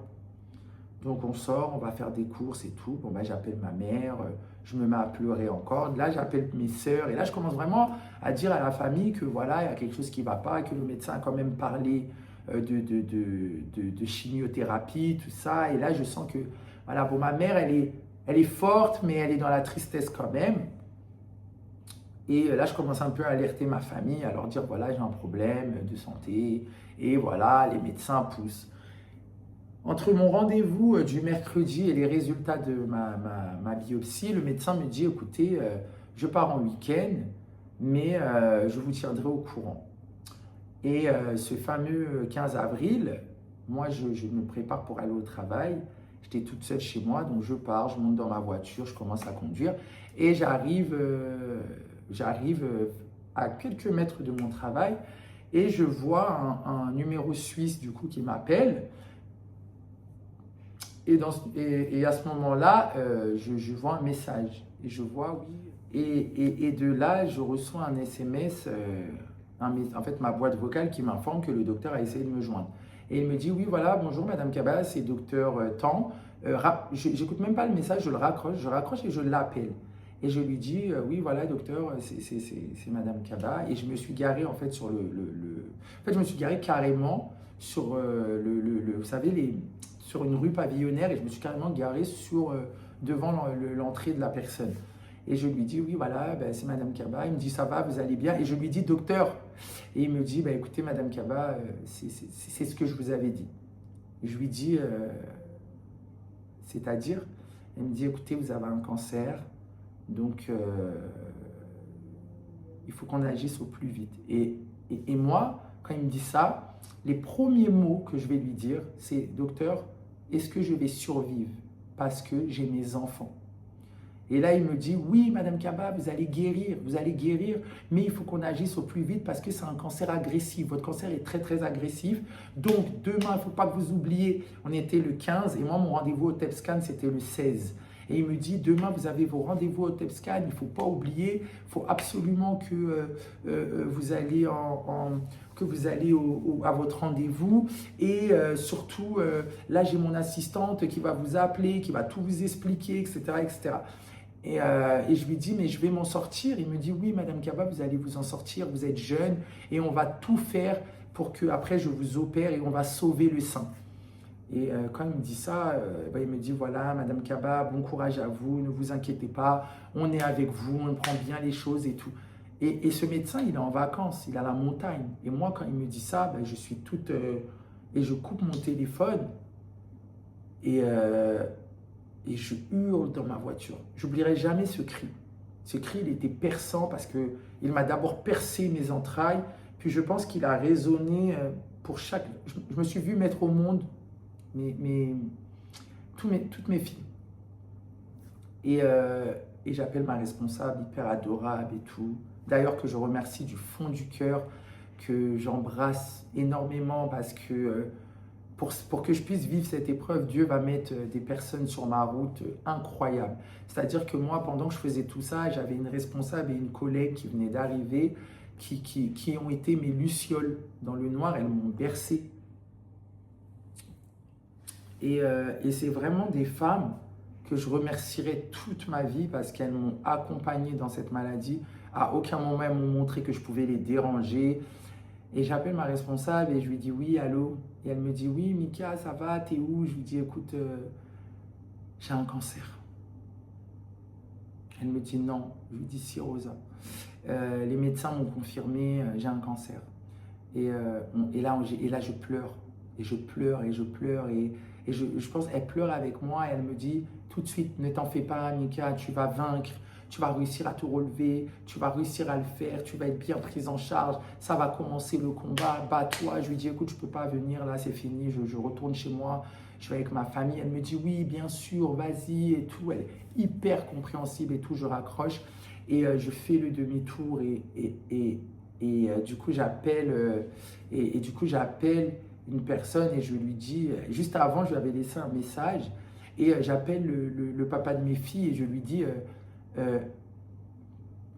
Donc on sort, on va faire des courses et tout. Bon, bah, j'appelle ma mère, je me mets à pleurer encore. Là, j'appelle mes sœurs et là, je commence vraiment à dire à la famille que voilà, il y a quelque chose qui ne va pas, que le médecin a quand même parlé de chimiothérapie, tout ça. Et là, je sens que, voilà, bon, ma mère, elle est forte, mais elle est dans la tristesse quand même. Et là, je commence un peu à alerter ma famille, à leur dire, voilà, j'ai un problème de santé. Et voilà, les médecins poussent. Entre mon rendez-vous du mercredi et les résultats de ma biopsie, le médecin me dit, écoutez, je pars en week-end, mais je vous tiendrai au courant. Et ce fameux 15 avril, moi, je me prépare pour aller au travail. J'étais toute seule chez moi, donc je pars, je monte dans ma voiture, je commence à conduire. Et j'arrive à quelques mètres de mon travail et je vois un numéro suisse, du coup, qui m'appelle. Et à ce moment-là, je vois un message. Et je vois, oui. Et de là, je reçois un SMS, en fait, ma boîte vocale qui m'informe que le docteur a essayé de me joindre. Et il me dit, oui, voilà, bonjour Madame Kaba, c'est docteur Tan. J'écoute même pas le message, je raccroche et je l'appelle. Et je lui dis, oui, voilà, docteur, c'est Madame Kaba. Et je me suis garé, en fait, En fait, je me suis garé carrément sur, vous savez, sur une rue pavillonnaire et je me suis carrément garé devant l'entrée de la personne. Et je lui dis, oui, voilà, ben, c'est Madame Kaba. Il me dit, ça va, vous allez bien? Et je lui dis, docteur. Et il me dit, ben, écoutez, Madame Kaba, c'est ce que je vous avais dit. Et je lui dis, c'est-à-dire? Il me dit, écoutez, vous avez un cancer, donc il faut qu'on agisse au plus vite. Et moi, quand il me dit ça, les premiers mots que je vais lui dire, c'est, docteur, est-ce que je vais survivre? Parce que j'ai mes enfants. Et là, il me dit, oui, Madame Kaba, vous allez guérir, mais il faut qu'on agisse au plus vite parce que c'est un cancer agressif. Votre cancer est très, très agressif. Donc, demain, il ne faut pas que vous oubliez, on était le 15 et moi, mon rendez-vous au TEP scan, c'était le 16. Et il me dit, demain, vous avez vos rendez-vous au TEP scan, il ne faut pas oublier, il faut absolument que vous allez à votre rendez-vous. Et surtout, là, j'ai mon assistante qui va vous appeler, qui va tout vous expliquer, etc., etc. Et je lui dis, mais je vais m'en sortir. Il me dit, oui, Madame Kaba, vous allez vous en sortir, vous êtes jeune et on va tout faire pour que après je vous opère et on va sauver le sein. Et quand il me dit ça, il me dit, voilà, Madame Kaba, bon courage à vous, ne vous inquiétez pas, on est avec vous, on prend bien les choses et tout. Et ce médecin, il est en vacances, il est à la montagne. Et moi, quand il me dit ça, je suis toute... et je coupe mon téléphone et je hurle dans ma voiture. J'oublierai jamais ce cri. Ce cri, il était perçant parce qu'il m'a d'abord percé mes entrailles, puis je pense qu'il a résonné pour chaque... Je me suis vu mettre au monde toutes mes filles. Et j'appelle ma responsable, hyper adorable et tout. D'ailleurs, que je remercie du fond du cœur, que j'embrasse énormément parce que pour que je puisse vivre cette épreuve, Dieu va mettre des personnes sur ma route incroyables. C'est-à-dire que moi, pendant que je faisais tout ça, j'avais une responsable et une collègue qui venaient d'arriver, qui ont été mes lucioles dans le noir, elles m'ont bercé. Et c'est vraiment des femmes que je remercierai toute ma vie parce qu'elles m'ont accompagné dans cette maladie. À aucun moment, elles m'ont montré que je pouvais les déranger. Et j'appelle ma responsable et je lui dis oui, allô. Et elle me dit oui, Mika, ça va, t'es où? Je lui dis écoute, j'ai un cancer. Elle me dit non. Je lui dis si, Rosa. Les médecins m'ont confirmé, j'ai un cancer. Et là, je pleure. Et je pleure et je pleure. Et je pense qu'elle pleure avec moi et elle me dit tout de suite, ne t'en fais pas, Mika, tu vas vaincre. Tu vas réussir à te relever, tu vas réussir à le faire, tu vas être bien prise en charge, ça va commencer le combat, bats-toi. Je lui dis, écoute, je ne peux pas venir, là c'est fini, je retourne chez moi, je vais avec ma famille. Elle me dit, oui, bien sûr, vas-y et tout. Elle est hyper compréhensible et tout, je raccroche. Et je fais le demi-tour du coup, j'appelle une personne et je lui dis, juste avant, je lui avais laissé un message et j'appelle le papa de mes filles et je lui dis...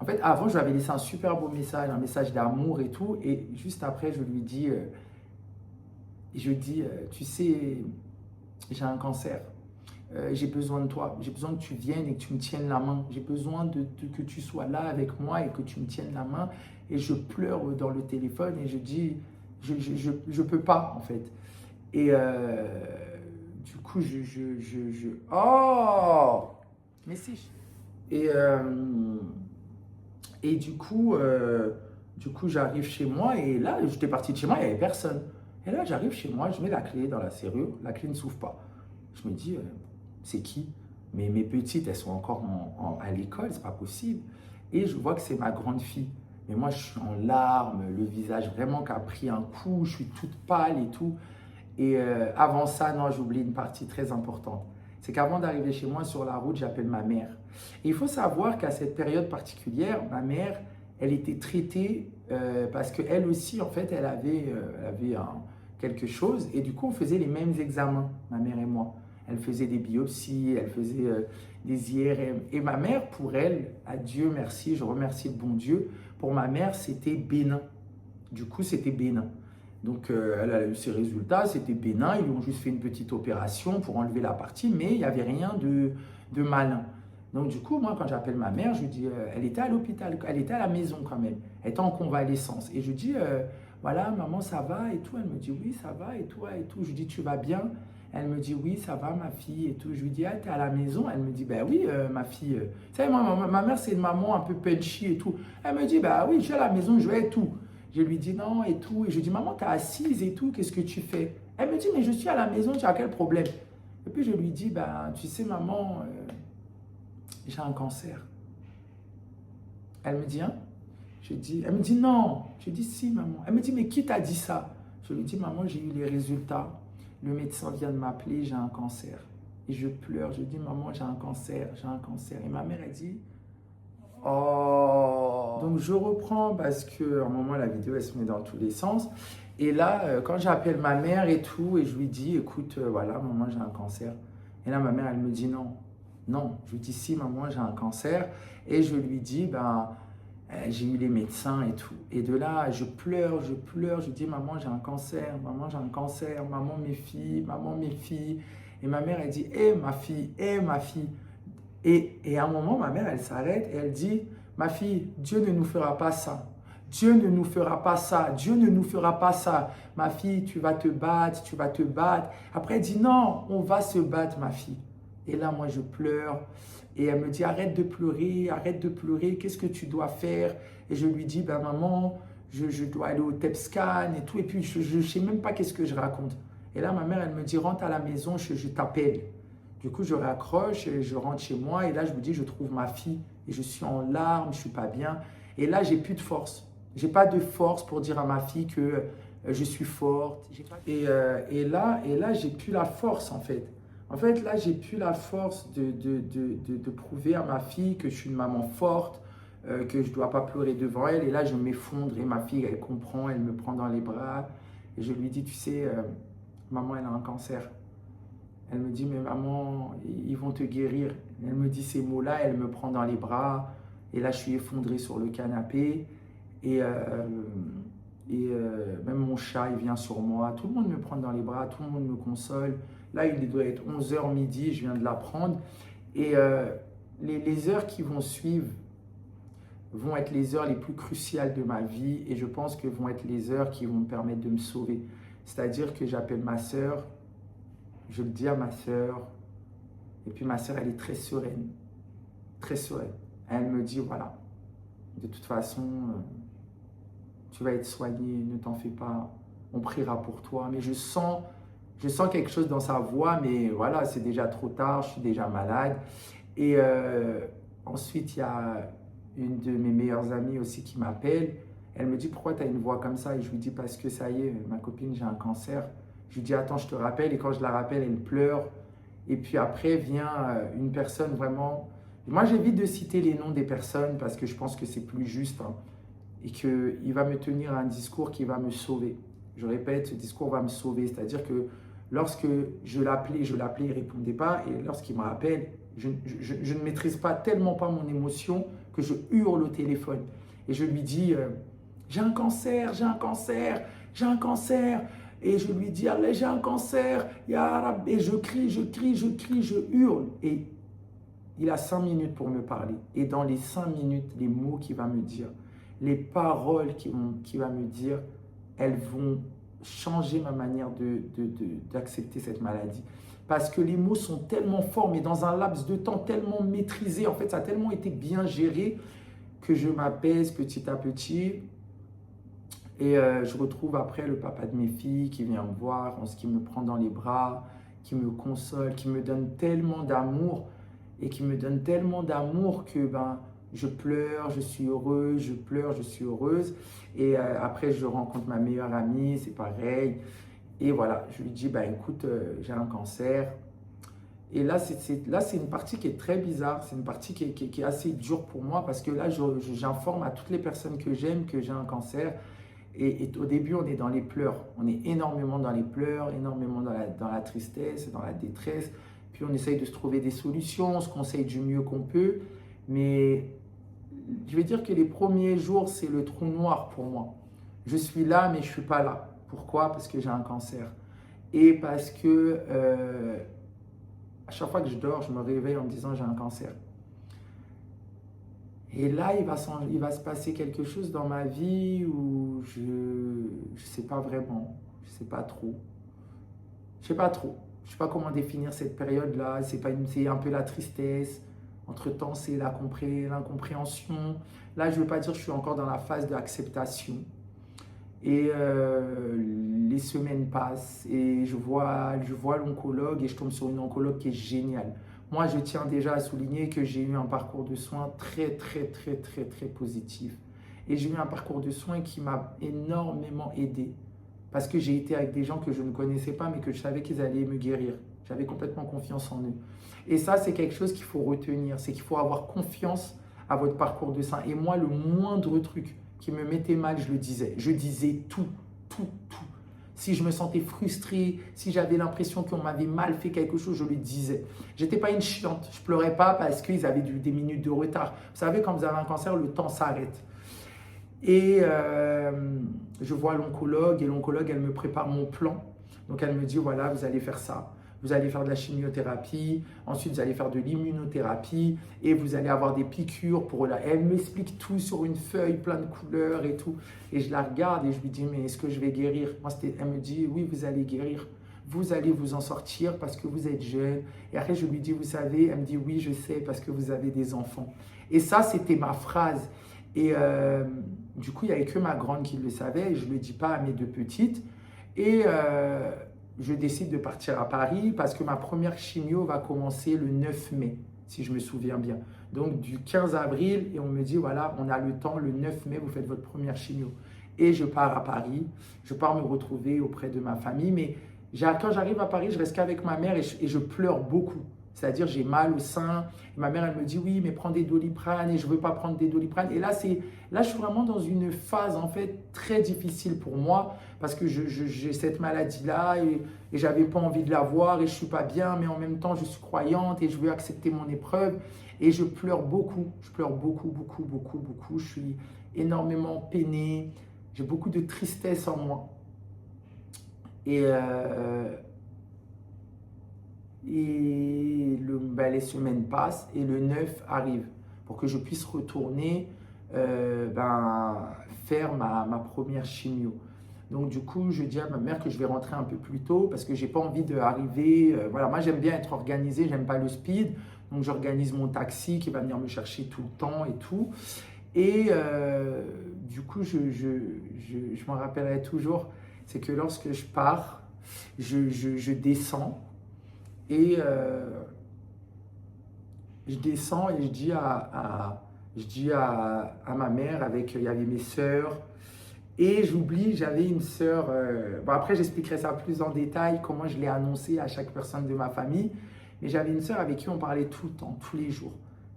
en fait, avant, je lui avais laissé un super beau message, un message d'amour et tout. Et juste après, je lui dis, tu sais, j'ai un cancer. J'ai besoin de toi. J'ai besoin que tu viennes et que tu me tiennes la main. J'ai besoin que tu sois là avec moi et que tu me tiennes la main. Et je pleure dans le téléphone et je dis, je peux pas, en fait. Et du coup, oh! Mais si. Et, et du coup, j'arrive chez moi et là, j'étais parti de chez moi, il n'y avait personne. Et là, j'arrive chez moi, je mets la clé dans la serrure, la clé ne s'ouvre pas. Je me dis, c'est qui? Mais mes petites, elles sont encore à l'école, c'est pas possible. Et je vois que c'est ma grande fille. Mais moi, je suis en larmes, le visage vraiment qui a pris un coup, je suis toute pâle et tout. Et avant ça, non, j'ai oublié une partie très importante. C'est qu'avant d'arriver chez moi sur la route, j'appelle ma mère. Et il faut savoir qu'à cette période particulière, ma mère, elle était traitée parce qu'elle aussi, en fait, elle avait quelque chose. Et du coup, on faisait les mêmes examens, ma mère et moi. Elle faisait des biopsies, elle faisait des IRM. Et ma mère, pour elle, à Dieu merci, je remercie le bon Dieu, pour ma mère, c'était bénin. Du coup, c'était bénin. Donc, elle a eu ses résultats, c'était bénin. Ils lui ont juste fait une petite opération pour enlever la partie, mais il n'y avait rien de malin. Donc, du coup, moi, quand j'appelle ma mère, je lui dis, elle était à l'hôpital, elle était à la maison quand même. Elle était en convalescence. Et je lui dis, voilà, maman, ça va et tout. Elle me dit, oui, ça va et toi et tout. Je lui dis, tu vas bien? Elle me dit, oui, ça va, ma fille et tout. Je lui dis, ah, t'es à la maison? Elle me dit, ben oui, ma fille. Tu sais, moi, ma mère, c'est une maman un peu punchy et tout. Elle me dit, ben oui, je suis à la maison, je vais et tout. Je lui dis non et tout. Et je lui dis, maman, t'es assise et tout, qu'est-ce que tu fais? Elle me dit, mais je suis à la maison, tu as quel problème? Et puis je lui dis, ben, tu sais, maman, j'ai un cancer. Elle me dit, hein? Elle me dit, non. Je dis, si, maman. Elle me dit, mais qui t'a dit ça? Je lui dis, maman, j'ai eu les résultats. Le médecin vient de m'appeler, j'ai un cancer. Et je pleure, je dis, maman, j'ai un cancer, j'ai un cancer. Et ma mère, elle dit, oh! Donc je reprends parce qu'à un moment, la vidéo, elle se met dans tous les sens. Et là, quand j'appelle ma mère et tout, et je lui dis, écoute, voilà, maman, j'ai un cancer. Et là, ma mère, elle me dit non. Non. Je lui dis, si, maman, j'ai un cancer. Et je lui dis, ben, j'ai eu les médecins et tout. Et de là, je pleure. Je dis, maman, j'ai un cancer. Maman, j'ai un cancer. Maman, mes filles. Maman, mes filles. Et ma mère, elle dit, hé, ma fille, hé, ma fille. Et à un moment, ma mère, elle s'arrête et elle dit, ma fille, Dieu ne nous fera pas ça. Dieu ne nous fera pas ça. Dieu ne nous fera pas ça. Ma fille, tu vas te battre, tu vas te battre. Après, elle dit, non, on va se battre, ma fille. Et là, moi, je pleure. Et elle me dit, arrête de pleurer, qu'est-ce que tu dois faire? Et je lui dis, ben maman, je dois aller au TEPSCAN et tout. Et puis, je ne sais même pas qu'est-ce que je raconte. Et là, ma mère, elle me dit, rentre à la maison, je t'appelle. Du coup, je raccroche, et je rentre chez moi et là, je me dis, je trouve ma fille et je suis en larmes, je ne suis pas bien. Et là, j'ai plus de force. Je n'ai pas de force pour dire à ma fille que je suis forte. Et là, j'ai plus la force en fait. En fait, là, j'ai plus la force de prouver à ma fille que je suis une maman forte, que je ne dois pas pleurer devant elle. Et là, je m'effondre et ma fille, elle comprend, elle me prend dans les bras. Et je lui dis, tu sais, maman, elle a un cancer. Elle me dit, mais maman, ils vont te guérir. Elle me dit ces mots-là, elle me prend dans les bras. Et là, je suis effondré sur le canapé. Même mon chat, il vient sur moi. Tout le monde me prend dans les bras, tout le monde me console. Là, il doit être 11h midi, je viens de l'apprendre. Et les heures qui vont suivre vont être les heures les plus cruciales de ma vie. Et je pense que vont être les heures qui vont me permettre de me sauver. C'est-à-dire que j'appelle ma sœur, je le dis à ma sœur. Et puis ma sœur, elle est très sereine. Très sereine. Elle me dit, voilà, de toute façon, tu vas être soigné, ne t'en fais pas, on priera pour toi. Mais je sens quelque chose dans sa voix, mais voilà, c'est déjà trop tard, je suis déjà malade. Et ensuite, il y a une de mes meilleures amies aussi qui m'appelle. Elle me dit, pourquoi tu as une voix comme ça? Et je lui dis, parce que ça y est, ma copine, j'ai un cancer. Je lui dis, attends, je te rappelle. Et quand je la rappelle, elle pleure. Et puis après vient une personne vraiment... Moi, j'évite de citer les noms des personnes parce que je pense que c'est plus juste, hein, et qu'il va me tenir un discours qui va me sauver. Je répète, ce discours va me sauver. C'est-à-dire que lorsque je l'appelais, il ne répondait pas. Et lorsqu'il me rappelle, je ne maîtrise tellement pas mon émotion que je hurle au téléphone. Et je lui dis, j'ai un cancer, j'ai un cancer, j'ai un cancer. Et je lui dis, allez, j'ai un cancer, ya Rab. Et je crie, je hurle. Et il a 5 minutes pour me parler. Et dans les 5 minutes, les mots qu'il va me dire, les paroles qu'il va me dire, elles vont changer ma manière d'accepter cette maladie. Parce que les mots sont tellement forts, mais dans un laps de temps tellement maîtrisé. En fait, ça a tellement été bien géré que je m'apaise petit à petit. Et je retrouve après le papa de mes filles qui vient me voir, qui me prend dans les bras, qui me console, qui me donne tellement d'amour. Et qui me donne tellement d'amour que je pleure, je suis heureuse, je pleure, je suis heureuse. Et après, je rencontre ma meilleure amie, c'est pareil. Et voilà, je lui dis, écoute, j'ai un cancer. Et là, c'est une partie qui est très bizarre. C'est une partie qui est assez dure pour moi parce que là, j'informe à toutes les personnes que j'aime que j'ai un cancer. Et au début, on est dans les pleurs. On est énormément dans les pleurs, énormément dans la tristesse, dans la détresse. Puis on essaye de se trouver des solutions, on se conseille du mieux qu'on peut. Mais je vais dire que les premiers jours, c'est le trou noir pour moi. Je suis là, mais je ne suis pas là. Pourquoi? Parce que j'ai un cancer. Et parce que à chaque fois que je dors, je me réveille en me disant j'ai un cancer. Et là, il va se passer quelque chose dans ma vie où je ne sais pas vraiment, je ne sais pas trop. Je ne sais pas trop. Je ne sais pas comment définir cette période-là. C'est un peu la tristesse. Entre-temps, c'est l'incompréhension. Là, je ne veux pas dire que je suis encore dans la phase d'acceptation. Et les semaines passent et je vois l'oncologue et je tombe sur une oncologue qui est géniale. Moi, je tiens déjà à souligner que j'ai eu un parcours de soins très, très, très, très, très positif. Et j'ai eu un parcours de soins qui m'a énormément aidé. Parce que j'ai été avec des gens que je ne connaissais pas, mais que je savais qu'ils allaient me guérir. J'avais complètement confiance en eux. Et ça, c'est quelque chose qu'il faut retenir. C'est qu'il faut avoir confiance à votre parcours de soins. Et moi, le moindre truc qui me mettait mal, je le disais. Je disais tout. Si je me sentais frustrée, si j'avais l'impression qu'on m'avait mal fait quelque chose, je le disais. Je n'étais pas une chiante. Je ne pleurais pas parce qu'ils avaient des minutes de retard. Vous savez, quand vous avez un cancer, le temps s'arrête. Et je vois l'oncologue et l'oncologue, elle me prépare mon plan. Donc elle me dit, voilà, vous allez faire ça. Vous allez faire de la chimiothérapie, ensuite vous allez faire de l'immunothérapie et vous allez avoir des piqûres pour la... Elle m'explique tout sur une feuille, plein de couleurs et tout. Et je la regarde et je lui dis, mais est-ce que je vais guérir? Elle me dit, oui, vous allez guérir. Vous allez vous en sortir parce que vous êtes jeune. Et après, je lui dis, vous savez, elle me dit, oui, je sais, parce que vous avez des enfants. Et ça, c'était ma phrase. Et du coup, il n'y avait que ma grande qui le savait et je ne le dis pas à mes deux petites. Et je décide de partir à Paris parce que ma première chimio va commencer le 9 mai, si je me souviens bien. Donc du 15 avril, et on me dit, voilà, on a le temps, le 9 mai, vous faites votre première chimio. Et je pars à Paris, je pars me retrouver auprès de ma famille. Mais quand j'arrive à Paris, je reste qu'avec ma mère et je pleure beaucoup. C'est-à-dire, j'ai mal au sein. Et ma mère, elle me dit, oui, mais prends des Doliprane et je ne veux pas prendre des Doliprane. Et là, je suis vraiment dans une phase, en fait, très difficile pour moi parce que j'ai cette maladie-là et je n'avais pas envie de l'avoir et je ne suis pas bien, mais en même temps, je suis croyante et je veux accepter mon épreuve. Et je pleure beaucoup. Je pleure beaucoup, beaucoup, beaucoup, beaucoup. Je suis énormément peinée. J'ai beaucoup de tristesse en moi. Et les semaines passent et le 9 arrive pour que je puisse retourner faire ma première chimio. Donc du coup, je dis à ma mère que je vais rentrer un peu plus tôt parce que j'ai pas envie d'arriver. Voilà, moi j'aime bien être organisé, j'aime pas le speed. Donc j'organise mon taxi qui va venir me chercher tout le temps et tout. Et du coup, je m'en rappellerai toujours, c'est que lorsque je pars, je descends et je descends et je dis à ma mère, il y avait mes sœurs, et j'oublie, j'avais une sœur, bon après j'expliquerai ça plus en détail, comment je l'ai annoncé à chaque personne de ma famille, mais j'avais une sœur avec qui on parlait tout le temps, tous les jours.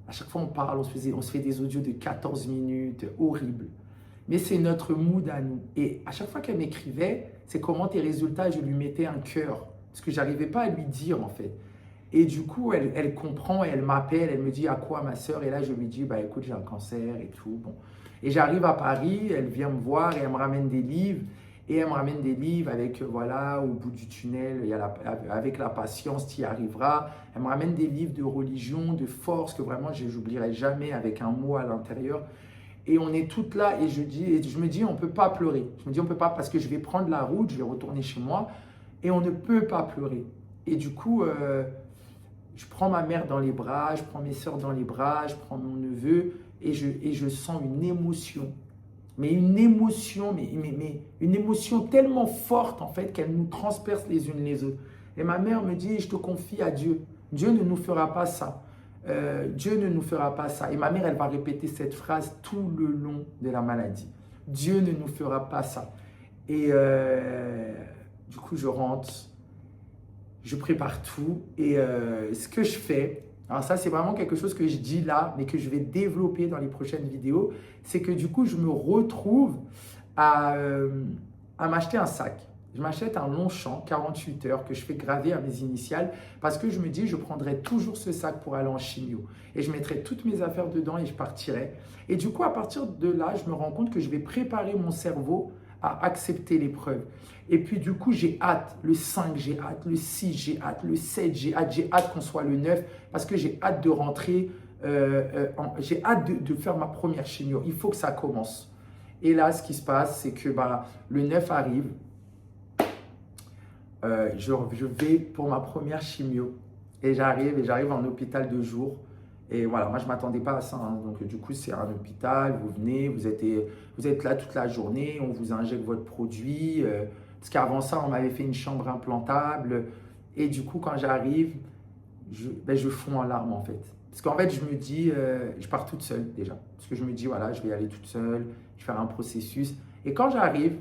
À chaque fois on parle, on se fait des audios de 14 minutes, horrible. Mais c'est notre mood à nous. Et à chaque fois qu'elle m'écrivait, c'est comment tes résultats, je lui mettais un cœur. Parce que je n'arrivais pas à lui dire en fait. Et du coup, elle comprend, elle m'appelle, elle me dit à quoi ma soeur. Et là, je lui dis, bah écoute, j'ai un cancer et tout. Bon. Et j'arrive à Paris, elle vient me voir et elle me ramène des livres. Et elle me ramène des livres avec, voilà, au bout du tunnel, avec la patience, tu y arriveras. Elle me ramène des livres de religion, de force, que vraiment, je n'oublierai jamais avec un mot à l'intérieur. Et on est toutes là et je me dis, on ne peut pas pleurer. Je me dis, on ne peut pas parce que je vais prendre la route, je vais retourner chez moi et on ne peut pas pleurer. Et du coup, je prends ma mère dans les bras, je prends mes soeurs dans les bras, je prends mon neveu et je sens une émotion. Mais une émotion, mais une émotion tellement forte en fait qu'elle nous transperce les unes les autres. Et ma mère me dit, je te confie à Dieu. Dieu ne nous fera pas ça. Dieu ne nous fera pas ça. Et ma mère, elle va répéter cette phrase tout le long de la maladie. Dieu ne nous fera pas ça. Et du coup, je rentre, je prépare tout. Et ce que je fais, alors ça, c'est vraiment quelque chose que je dis là, mais que je vais développer dans les prochaines vidéos, c'est que du coup, je me retrouve à m'acheter un sac. Je m'achète un Longchamp, 48 heures, que je fais graver à mes initiales parce que je me dis, je prendrai toujours ce sac pour aller en chimio. Et je mettrai toutes mes affaires dedans et je partirai. Et du coup, à partir de là, je me rends compte que je vais préparer mon cerveau à accepter l'épreuve. Et puis du coup, j'ai hâte. Le 5, j'ai hâte. Le 6, j'ai hâte. Le 7, j'ai hâte. J'ai hâte qu'on soit le 9 parce que j'ai hâte de rentrer. J'ai hâte de faire ma première chimio. Il faut que ça commence. Et là, ce qui se passe, c'est que le 9 arrive. Je vais pour ma première chimio et j'arrive en hôpital de jour et voilà, moi je ne m'attendais pas à ça, hein. Donc du coup c'est un hôpital, vous venez, vous êtes là toute la journée, on vous injecte votre produit, parce qu'avant ça on m'avait fait une chambre implantable et du coup quand j'arrive, je fonds en larmes en fait, parce qu'en fait je me dis, je pars toute seule déjà, parce que je me dis voilà, je vais y aller toute seule, je vais faire un processus et quand j'arrive,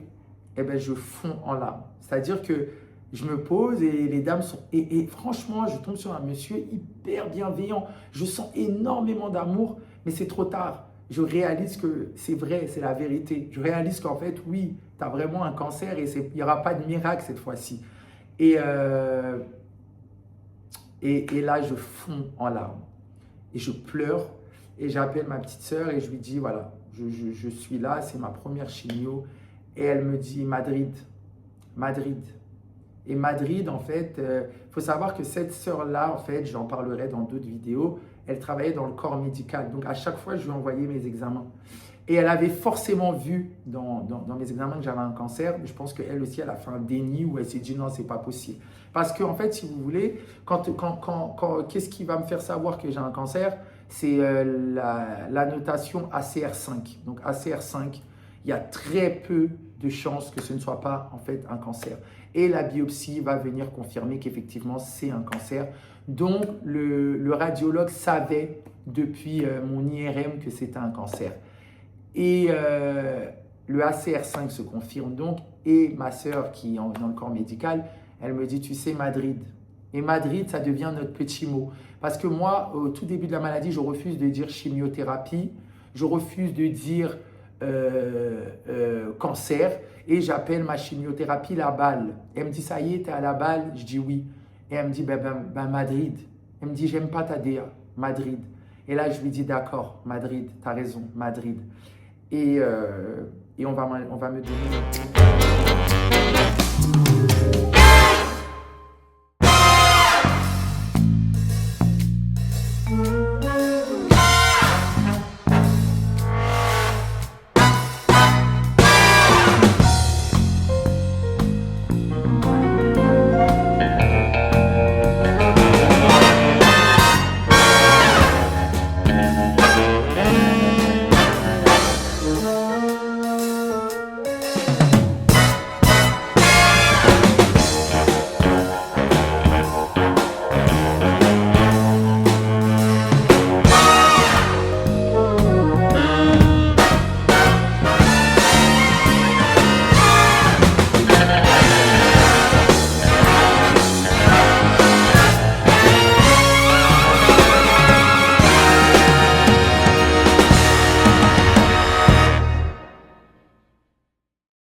je fonds en larmes, c'est-à-dire que je me pose et les dames sont... Et franchement, je tombe sur un monsieur hyper bienveillant. Je sens énormément d'amour, mais c'est trop tard. Je réalise que c'est vrai, c'est la vérité. Je réalise qu'en fait, oui, tu as vraiment un cancer et il n'y aura pas de miracle cette fois-ci. Et là, je fonds en larmes. Et je pleure et j'appelle ma petite sœur et je lui dis, voilà, je suis là, c'est ma première chimio. Et elle me dit, Madrid. Et Madrid, en fait, faut savoir que cette sœur-là, en fait, j'en parlerai dans d'autres vidéos, elle travaillait dans le corps médical. Donc, à chaque fois, je lui envoyais mes examens. Et elle avait forcément vu dans mes examens que j'avais un cancer. Mais je pense qu'elle aussi, elle a fait un déni où elle s'est dit non, c'est pas possible. Parce qu'en fait, si vous voulez, qu'est-ce qui va me faire savoir que j'ai un cancer? C'est la notation ACR5. Donc, ACR5, il y a très peu de chances que ce ne soit pas en fait un cancer. Et la biopsie va venir confirmer qu'effectivement c'est un cancer. Donc le radiologue savait depuis mon IRM que c'était un cancer. Et le ACR5 se confirme donc. Et ma sœur qui est dans le corps médical, elle me dit, tu sais Madrid, Et Madrid, ça devient notre petit mot. Parce que moi, au tout début de la maladie, je refuse de dire chimiothérapie, je refuse de dire cancer, et j'appelle ma chimiothérapie la balle. Elle me dit, ça y est, t'es à la balle? Je dis oui. Et elle me dit, Madrid. Elle me dit, j'aime pas ta DA, Madrid. Et là, je lui dis, d'accord, Madrid, t'as raison, Madrid. Et on va me donner...